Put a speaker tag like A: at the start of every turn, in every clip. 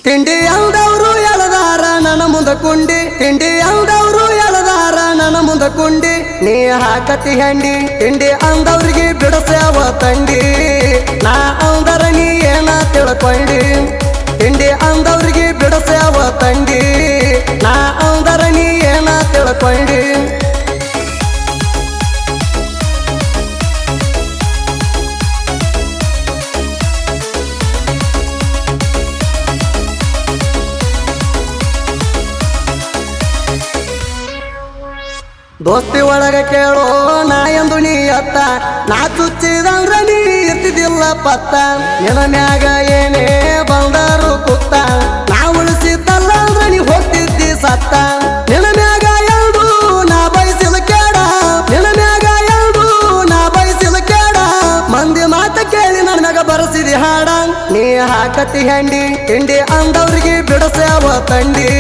A: ತಿಂಡಿ ಅಂದವರು ಎಳದಾರ ನನ್ನ ಮುಂದ ಕುಂಡಿ ತಿಂಡಿ ಅಂದವರು ಎಳದಾರ ನನ್ನ ಮುಂದ ಕುಂಡಿ ನೀ ಹಾಕತಿ ಹಂಡಿ ತಿಂಡಿ ಅಂದವ್ರಿಗೆ ಬಿಡಸ್ಯಾವ ತಂಡಿ ನಾ ಅಂದರ ನೀ ಏನ ತಿಳ್ಕೊಂಡಿ ತಿಂಡಿ ಅಂದವ್ರಿಗೆ ಬಿಡಸ್ಯಾವ ತಂಡಿ ನಾ ಅಂದರ ನೀ ಏನ ತಿಳ್ಕೊಂಡಿ ದೋಸ್ತಿ ಒಳಗ ಕೇಳೋ ನಾ ಎಂದು ನೀ ಅತ್ತ ನಾ ಚುಚ್ಚಿದಂದ್ರ ನೀ ಇರ್ತಿದ್ದಿಲ್ಲ ಪತ್ತ ನಿನ ಮ್ಯಾಗ ಏನೇ ಬಂದರು ಕುತ್ತ ನಾ ಉಳಿಸಿದ್ದಲ್ಲ ಅಂದ್ರ ನೀ ಹೋಗ್ತಿದ್ದಿ ಸತ್ತ ನಿನ ಮ್ಯಾಗ ಎಂದು ನಾ ಬಯಸಿದ ಕೇಡ ನಿನ ಮ್ಯಾಗ ಎಂದು ನಾ ಬಯಸಿದ ಕೇಡ ಮಂದಿ ಮಾತ ಕೇಳಿ ನನ್ನ ಮ್ಯಾಗ ಬರಸಿದಿ ಹಾಡ ನೀ ಹಾಕತಿ ಹಂಡಿ ತಿಂಡಿ ಅಂದವ್ರಿಗೆ ಬಿಡಸ್ಯಾವ ತಂಡಿ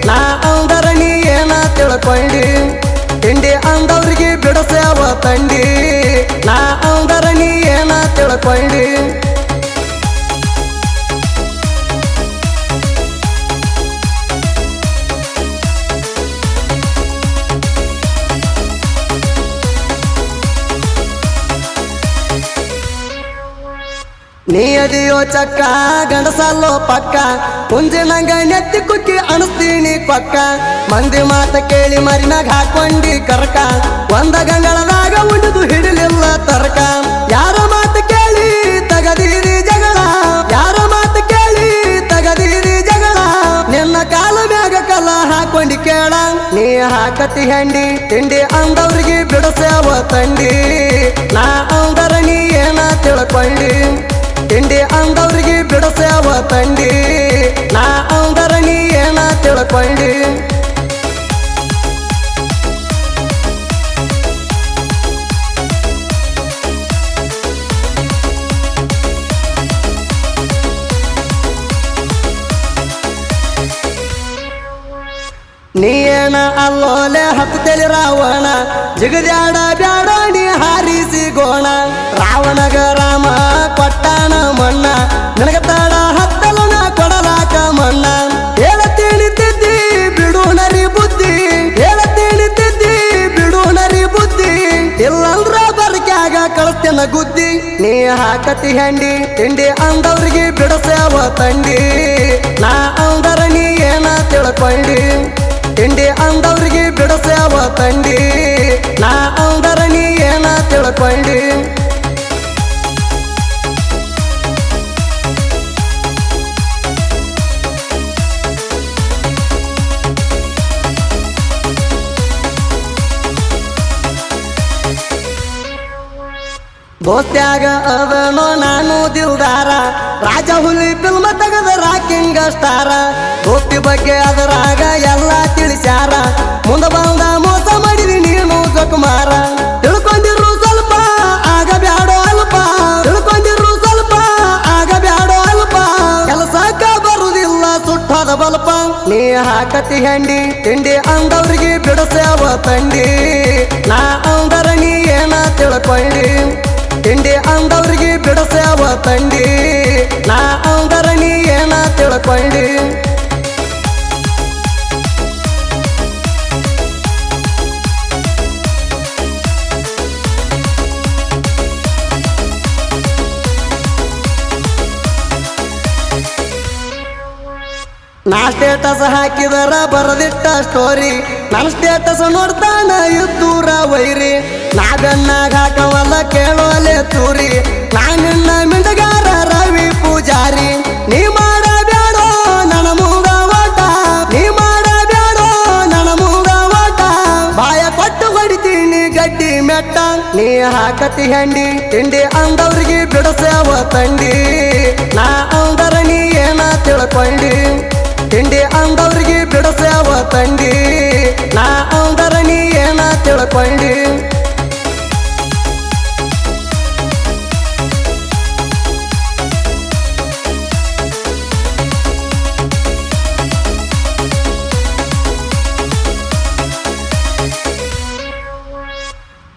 A: ನಾ ಅಂದರ ನೀ ಏನ ತಿಳ್ಕೊಂಡಿ ತಿಂಡಿ ಅಂದವ್ರಿಗೆ ಬಿಡಸ್ಯಾವ ತಂಡಿ ನಾ ಅಂದರ ನೀ ಏನ ತಿಳ್ಕೊಂಡಿ ನೀ ಅದಿಯೋ ಚಕ್ಕ ಗಂಡಸಲ್ಲೋ ಪಕ್ಕ ಕುಂಜಿನಂಗ ನೆತ್ತಿ ಕುಕ್ಕಿ ಅಣಿಸ್ತೀನಿ ಕೊಕ್ಕ ಮಂದಿ ಮಾತ ಕೇಳಿ ಮರಿನಾಗ ಹಾಕೊಂಡಿ ಕರ್ಕ ಒಂದ ಗಂಗಳದಾಗ ಉಳಿದು ಹಿಡಿಲಿಲ್ಲ ತರ್ಕ ಯಾರ ಮಾತು ಕೇಳಿ ತಗದೀರಿ ಜಗಳ ಯಾರ ಮಾತು ಕೇಳಿ ತಗದೀರಿ ಜಗಳ ನಿನ್ನ ಕಾಲ ಮ್ಯಾಗ ಕಲ್ಲ ಹಾಕೊಂಡಿ ಕೇಳ ನೀ ಹಾಕತಿ ಹಂಡಿ ತಿಂಡಿ ಅಂದವ್ರಿಗೆ ಬಿಡಸ್ಯಾವ ತಂಡಿ ನಾ ಅಂದರ ನೀ ಏನ ತಿಳ್ಕೊಂಡಿ ತಿಂಡಿ ಅಂದವ್ರಿಗೆ ಬಿಡಸ್ಯಾವ ತಂಡಿ ನಾ ಅಂದರ ನೀ ಏನ ತಿಳ್ಕೊಂಡಿ ನೀ ಏನ ಅಲ್ಲೋಲೆ ಹತ್ತಲಿ ರಾವಣ ಜಿಗದ್ಯಾಡ ಬ್ಯಾಡ ನೀ ಹಾರಿಸಿ ಗೋಣ ರಾವಣಗ ರಾಮ ಕೊಟ್ಟಾನ ಮಣ್ಣ ನನಗ ತಾಡ ಹತ್ತಲನ ಕೊಡಲಾಕ ಮಣ್ಣ ಹೇಳತೀನಿ ತಿದ್ದಿ ಬಿಡು ನರಿ ಬುದ್ಧಿ ಹೇಳತೀನಿ ತಿದ್ದಿ ಬಿಡು ನರಿ ಬುದ್ಧಿ ಇಲ್ಲಂದ್ರ ಬರ್ಕ್ಯಾಗ ಕಳಿಸ್ತೇನ ಗುದ್ದಿ ನೀ ಹಾಕತಿ ಹಂಡಿ ತಿಂಡಿ ಅಂದವ್ರಿಗೆ ಬಿಡಸ್ಯಾವ ತಂಡಿ ನಾ ಅಂದರ ನೀ ಏನ ತಿಳ್ಕೊಂಡಿ ತಿಂಡಿ ಅಂದವ್ರಿಗೆ ಬಿಡಸ್ಯಾವ ತಂಡಿ ನಾ ಅಂದರ ನೀ ಏನ ತಿಳ್ಕೊಂಡಿ ದೋಸ್ತ್ಯಾಗ ಅದನೋ ನಾನು ದಿಲ್ದಾರ ರಾಜ ಹುಲಿ ಫಿಲ್ಮ ತೆಗದ ರಾಕಿಂಗ ಸ್ಟಾರ ದೋಸ್ತಿ ಬಗ್ಗೆ ಅದರಾಗ ಎಲ್ಲ ತಿಳಿಸ್ಯಾರ ಮುಂದ ಬಂದ ಮೋಸ ಮಾಡಿದಿ ನೀನು ಜಕುಮಾರ ತಿಳ್ಕೊಂಡಿರು ಸ್ವಲ್ಪ ಆಗ ಬ್ಯಾಡೋ ಅಲ್ಪ ತಿಳ್ಕೊಂಡಿರು ಸ್ವಲ್ಪ ಆಗ ಬ್ಯಾಡೋ ಅಲ್ಪ ಕೆಲಸಕ್ಕ ಬರುದಿಲ್ಲ ಸುಟ್ಟದ ಬಲ್ಪ ನೀ ಹಾಕತಿ ಹಂಡಿ ತಿಂಡಿ ಅಂದವ್ರಿಗೆ ಬಿಡಸ್ಯಾವ ತಂಡಿ ನಾ ಅಂದರ ನೀ ಏನ ತಿಳ್ಕೊಂಡಿ ತಿಂಡಿ ಅಂದವ್ರಿಗೆ ಬಿಡಸ್ಯಾವ ತಂಡಿ ನಾ ಅಂದರ ನೀ ಏನ ತಿಳ್ಕೊಂಡಿ ನಾ ಸ್ಟೇಟಸ್ ಹಾಕಿದರ ಬರದಿಟ್ಟ ಸ್ಟೋರಿ ನನ್ನ ಸ್ಟೇಟಸ್ ನೋಡ್ತಾನ ಇದ್ದೂರ ವೈರಿ ನಾ ಬೆನ್ನಾಗ ಹಾಕವಲ್ಲ ಕೇಳೋಲೆ ಚೂರಿ ನಾ ನಿನ್ನ ಮಿಂಡಗಾರ ರವಿ ಪೂಜಾರಿ ನೀ ಮಾಡಬ್ಯಾಡೋ ನನ್ನ ಮೂಗ ಓಟ ನೀ ಮಾಡಬ್ಯಾಡೋ ನನ್ನ ಮೂಗ ಓಟ ಬಾಯ ಕೊಟ್ಟು ಹೊಡಿತೀನಿ ಗಡ್ಡಿ ಮೆಟ್ಟ ನೀ ಹಾಕತಿ ಹಂಡಿ ತಿಂಡಿ ಅಂದವ್ರಿಗೆ ಬಿಡಸ್ಯಾವ ತಂಡಿ ನಾ ಅಂದರ ನೀ ಏನ ತಿಳ್ಕೊಂಡಿ ತಿಂಡಿ ಅಂದವ್ರಿಗೆ ಬಿಡಸ್ಯಾವ ತಂಡಿ ನಾ ಅಂದರ ನೀ ಏನ ತಿಳ್ಕೊಂಡಿ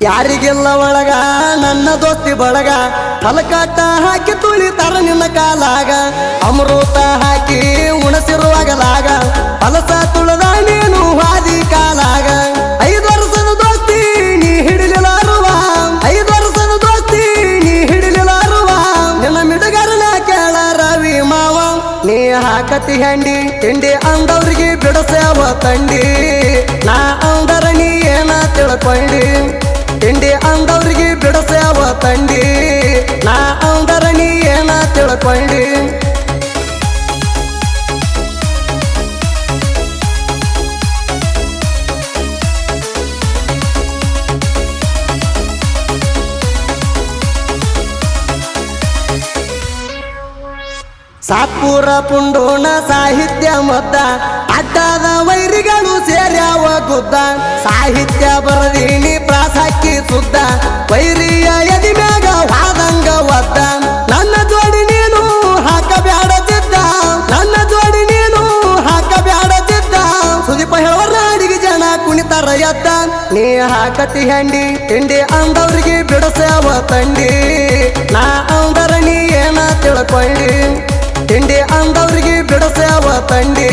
A: ಯಾರಿಗೆಲ್ಲ ಒಳಗ ನನ್ನ ದೋಸ್ತಿ ಬಳಗ ಹಲಕಟ್ಟ ಹಾಕಿ ತುಳಿತಾರ ನಿನ್ನ ಕಾಲಾಗ ಅಮೃತ ಹಾಕಿ ಉಣಸಿರುವಾಗಲಾಗ ಹಲಸ ತುಳದ ನೀನು ಹಾದಿ ಕಾಲಾಗ 5 ವರ್ಷದ ದೋಸ್ತಿ ನೀ ಹಿಡಿಲಿಲಾರುವ 5 ವರ್ಷದ ದೋಸ್ತಿ ನೀ ಹಿಡಿಲಿಲಾರುವ ನಿನ್ನ ಮಿಡಗರನ ಕೇಳ ರವಿ ಮಾವ ನೀ ಹಾಕತಿ ಹಂಡಿ ತಿಂಡಿ ಅಂದವ್ರಿಗೆ ಬಿಡಸ್ಯಾವ ತಂಡಿ ನಾ ಅಂದರ ನೀ ಏನ ತಿಳ್ಕೊಂಡಿ ತಿಂಡಿ ಅಂದವ್ರಿಗೆ ಬಿಡಸ್ಯಾವ ತಂಡಿ ನಾ ಅಂದರ ನೀ ಏನ ತಿಳ್ಕೊಂಡಿ ಸಾತ್ಪುರ ಪುಂಡೋಣ ಸಾಹಿತ್ಯ ಮದ್ದ ಅಡ್ಡದ ವೈರಿಗಳು ಸೇರ್ಯಾವ ಗುದ್ದ ಸಾಹಿತ್ಯ ಬರದೀನಿ ಪ್ರಾಸಕ್ಕಿ ಸುದ್ದ ವೈರಿಯ ಎದಿ ಮ್ಯಾಗ ವಾದಂಗ ಒದ್ದ ನನ್ನ ಜೋಡಿ ನೀನು ಹಾಕಬ್ಯಾಡ ಚಿದ್ದ ನನ್ನ ಜೋಡಿ ನೀನು ಹಾಕಬ್ಯಾಡ ಚಿದ್ದ ಸುದೀಪ ಹೇಳವರ ಅಡಿಗೆ ಜನ ಕುಣಿತಾರ ಎದ್ದ ನೀ ಹಾಕತಿ ಹಂಡಿ ತಿಂಡಿ ಅಂದವ್ರಿಗೆ ಬಿಡಸ್ಯಾವ ತಂಡಿ ನಾ ಅಂದರ ನೀ ಏನ ತಿಳ್ಕೊಂಡಿ ತಿಂಡಿ ಅಂದವ್ರಿಗೆ ಬಿಡಸ್ಯಾವ ತಂಡಿ